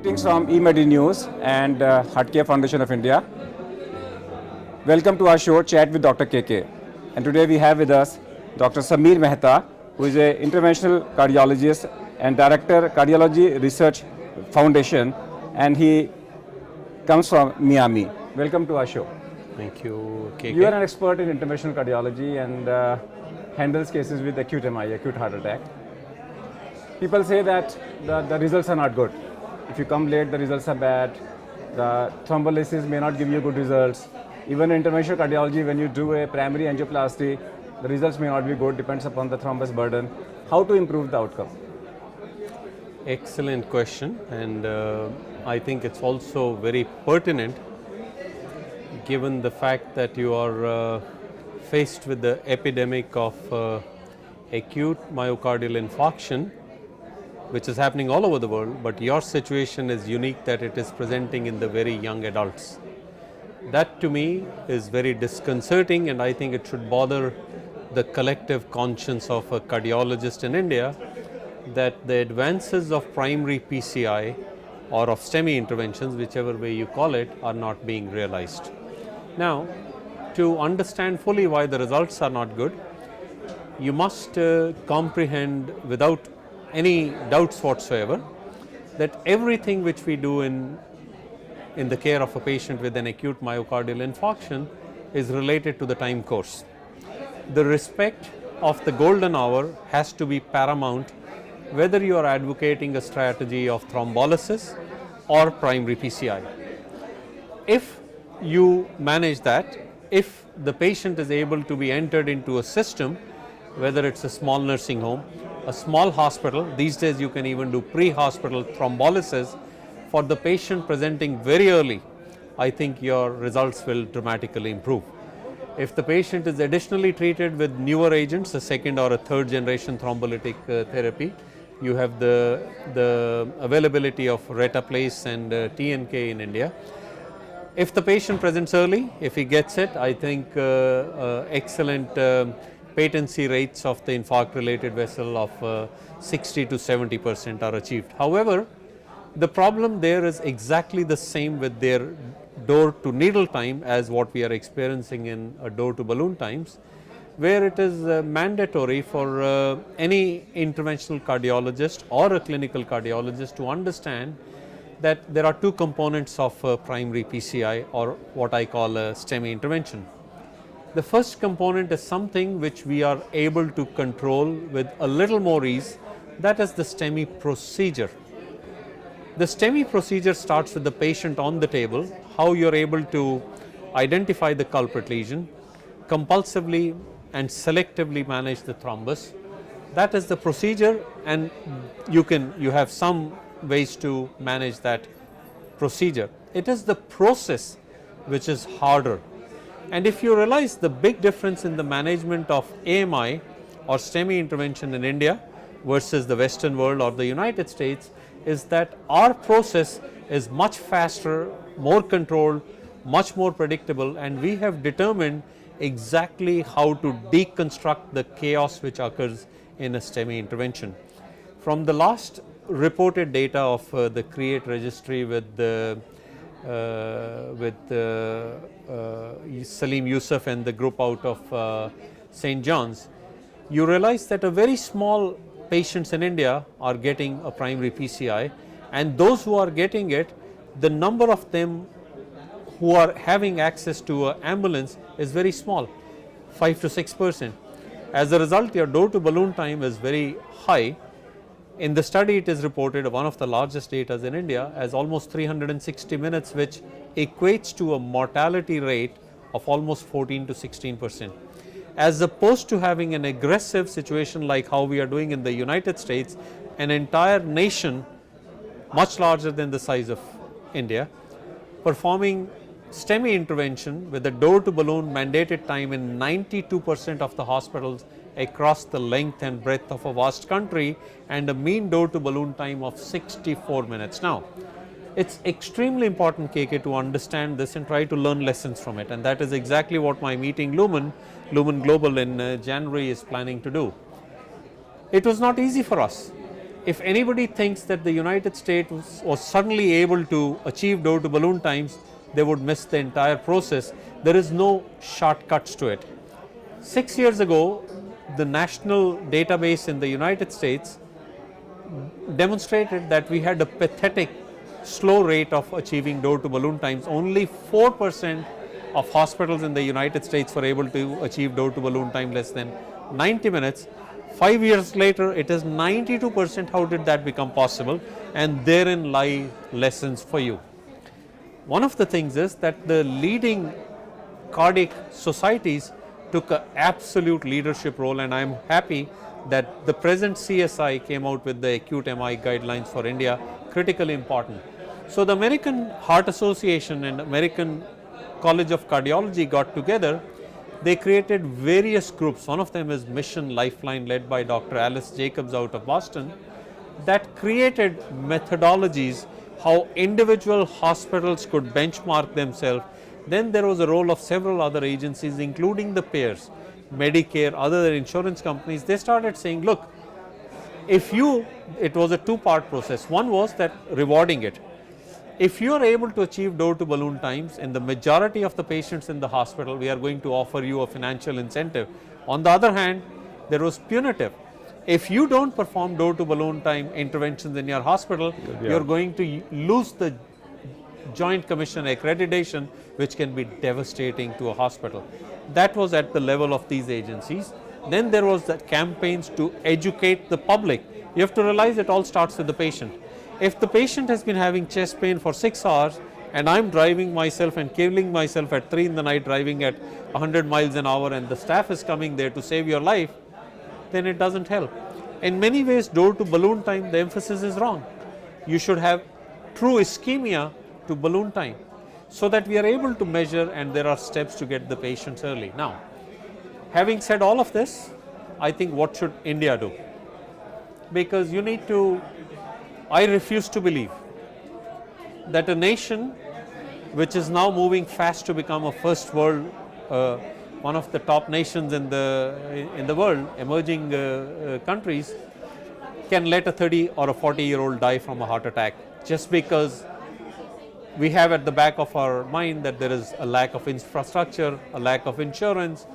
Greetings from eMedi News and Heartcare Foundation of India. Welcome to our show, Chat with Dr. KK. And today we have with us Dr. Sameer Mehta, who is an interventional cardiologist and Director, Cardiology Research Foundation, and he comes from Miami. Welcome to our show. Thank you, KK. You are an expert in interventional cardiology and handles cases with acute MI, acute heart attack. People say that the results are not good. If you come late, the results are bad. The thrombolysis may not give you good results. Even in interventional cardiology, when you do a primary angioplasty, the results may not be good, depends upon the thrombus burden. How to improve the outcome? Excellent question, and I think it's also very pertinent given the fact that you are faced with the epidemic of acute myocardial infarction, which is happening all over the world, but your situation is unique that it is presenting in the very young adults. That to me is very disconcerting, and I think it should bother the collective conscience of a cardiologist in India that the advances of primary PCI or of STEMI interventions, whichever way you call it, are not being realized. Now, to understand fully why the results are not good, you must comprehend without any doubts whatsoever that everything which we do in the care of a patient with an acute myocardial infarction is related to the time course. The respect of the golden hour has to be paramount whether you are advocating a strategy of thrombolysis or primary PCI. If you manage that, if the patient is able to be entered into a system, whether it's a small nursing home, a small hospital, these days you can even do pre-hospital thrombolysis for the patient presenting very early, I think your results will dramatically improve. If the patient is additionally treated with newer agents, a second or a third generation thrombolytic therapy, you have the availability of Retaplace and TNK in India. If the patient presents early, if he gets it, I think excellent patency rates of the infarct related vessel of 60 to 70% are achieved. However, the problem there is exactly the same with their door to needle time as what we are experiencing in door to balloon times, where it is mandatory for any interventional cardiologist or a clinical cardiologist to understand that there are two components of primary PCI, or what I call a STEMI intervention. The first component is something which we are able to control with a little more ease, that is the STEMI procedure. The STEMI procedure starts with the patient on the table, how you are able to identify the culprit lesion, compulsively and selectively manage the thrombus. That is the procedure, and you have some ways to manage that procedure. It is the process which is harder. And if you realize the big difference in the management of AMI or STEMI intervention in India versus the Western world or the United States, is that our process is much faster, more controlled, much more predictable, and we have determined exactly how to deconstruct the chaos which occurs in a STEMI intervention. From the last reported data of the CREATE registry with Salim Yusuf and the group out of St. John's, you realize that a very small patients in India are getting a primary PCI, and those who are getting it, the number of them who are having access to an ambulance is very small, 5 to 6%. As a result, your door to balloon time is very high. In the study, it is reported, one of the largest data in India, as almost 360 minutes, which equates to a mortality rate of almost 14 to 16%. As opposed to having an aggressive situation like how we are doing in the United States, an entire nation much larger than the size of India, performing STEMI intervention with a door to balloon mandated time in 92% of the hospitals across the length and breadth of a vast country, and a mean door to balloon time of 64 minutes. Now, it's extremely important, KK, to understand this and try to learn lessons from it, and that is exactly what my meeting Lumen Global in January is planning to do. It was not easy for us. If anybody thinks that the United States was suddenly able to achieve door to balloon times, they would miss the entire process. There is no shortcuts to it. 6 years ago, the national database in the United States demonstrated that we had a pathetic slow rate of achieving door to balloon times. Only 4% of hospitals in the United States were able to achieve door to balloon time less than 90 minutes. 5 years later, it is 92%. How did that become possible? And therein lie lessons for you. One of the things is that the leading cardiac societies took an absolute leadership role, and I am happy that the present CSI came out with the acute MI guidelines for India, critically important. So the American Heart Association and American College of Cardiology got together. They created various groups. One of them is Mission Lifeline, led by Dr. Alice Jacobs out of Boston, that created methodologies how individual hospitals could benchmark themselves. Then there was a role of several other agencies, including the payers, Medicare, other insurance companies. They started saying, look, it was a two-part process. One was that rewarding it. If you are able to achieve door to balloon times in the majority of the patients in the hospital, we are going to offer you a financial incentive. On the other hand, there was punitive. If you don't perform door to balloon time interventions in your hospital, you're going to lose the Joint Commission accreditation, which can be devastating to a hospital. That was at the level of these agencies. Then there was the campaigns to educate the public. You have to realize it all starts with the patient. If the patient has been having chest pain for 6 hours and I'm driving myself and killing myself at 3 in the night, driving at 100 miles an hour, and the staff is coming there to save your life, then it doesn't help. In many ways, door to balloon time, the emphasis is wrong. You should have true ischemia to balloon time, so that we are able to measure, and there are steps to get the patients early. Now, having said all of this, I think what should India do? Because I refuse to believe that a nation which is now moving fast to become a first world, one of the top nations in the world, emerging countries, can let a 30 or a 40-year-old die from a heart attack just because we have at the back of our mind that there is a lack of infrastructure, a lack of insurance,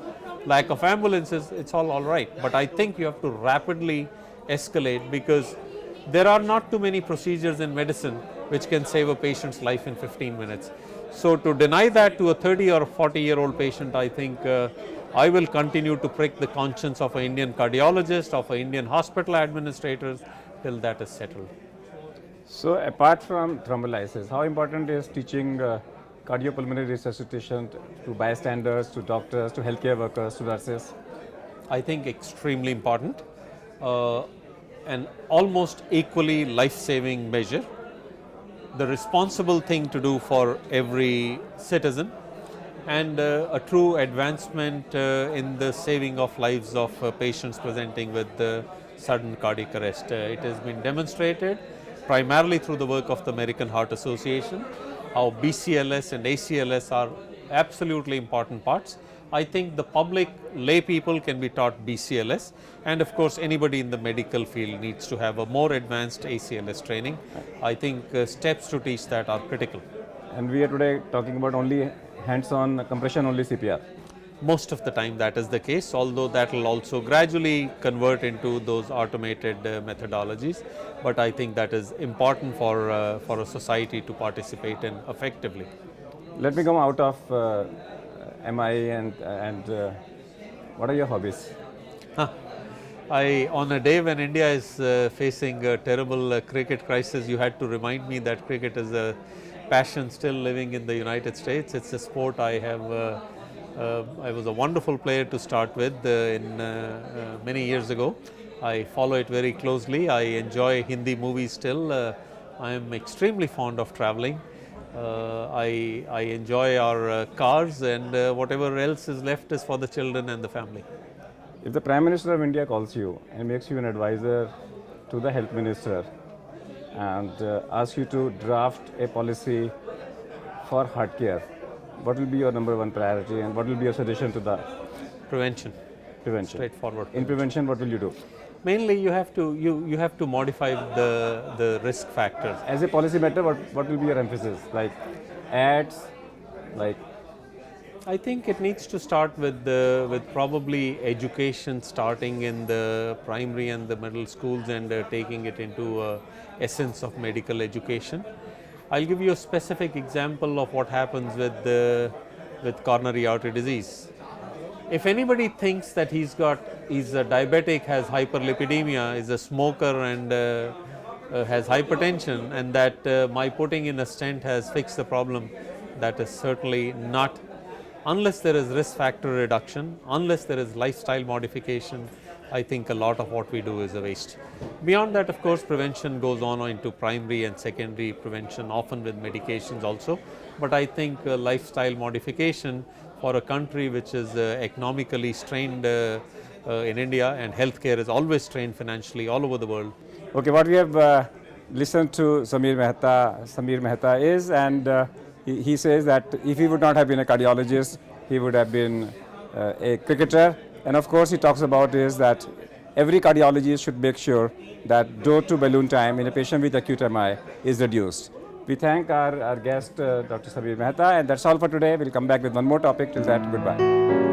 lack of ambulances. It's all right. But I think you have to rapidly escalate, because there are not too many procedures in medicine which can save a patient's life in 15 minutes. So to deny that to a 30 or 40-year-old patient, I think I will continue to prick the conscience of an Indian cardiologist, of an Indian hospital administrators, till that is settled. So apart from thrombolysis, how important is teaching cardiopulmonary resuscitation to bystanders, to doctors, to healthcare workers, to nurses? I think extremely important, and almost equally life-saving measure. The responsible thing to do for every citizen, and a true advancement in the saving of lives of patients presenting with sudden cardiac arrest. It has been demonstrated primarily through the work of the American Heart Association, how BCLS and ACLS are absolutely important parts. I think the public, lay people can be taught BCLS, and of course anybody in the medical field needs to have a more advanced ACLS training. I think steps to teach that are critical. And we are today talking about only hands-on compression, only CPR. Most of the time that is the case, although that will also gradually convert into those automated methodologies. But I think that is important for a society to participate in effectively. Let me come out of MI and what are your hobbies? On a day when India is facing a terrible cricket crisis, you had to remind me that cricket is a passion still living in the United States. It's a sport I have. I was a wonderful player to start with many years ago. I follow it very closely. I enjoy Hindi movies still. I am extremely fond of traveling. I enjoy our cars, and whatever else is left is for the children and the family. If the Prime Minister of India calls you and makes you an advisor to the Health Minister and asks you to draft a policy for heart care, what will be your number one priority and what will be your suggestion to the? Prevention. Prevention. Straightforward. In prevention, what will you do? Mainly, you have to modify the risk factors. As a policy matter, what will be your emphasis? Like ads, like I think it needs to start with probably education, starting in the primary and the middle schools, and taking it into essence of medical education. I'll give you a specific example of what happens with coronary artery disease. If anybody thinks that he's a diabetic, has hyperlipidemia, is a smoker, and has hypertension, and that my putting in a stent has fixed the problem, that is certainly not. Unless there is risk factor reduction, unless there is lifestyle modification, I think a lot of what we do is a waste. Beyond that, of course, prevention goes on into primary and secondary prevention, often with medications also. But I think lifestyle modification for a country which is economically strained in India, and healthcare is always strained financially all over the world. okay, what we have listened to Sameer Mehta is, and he says that if he would not have been a cardiologist, he would have been a cricketer. And of course, he talks about is that every cardiologist should make sure that door to balloon time in a patient with acute MI is reduced. We thank our guest, Dr. Sameer Mehta, and that's all for today. We'll come back with one more topic. Till that, goodbye.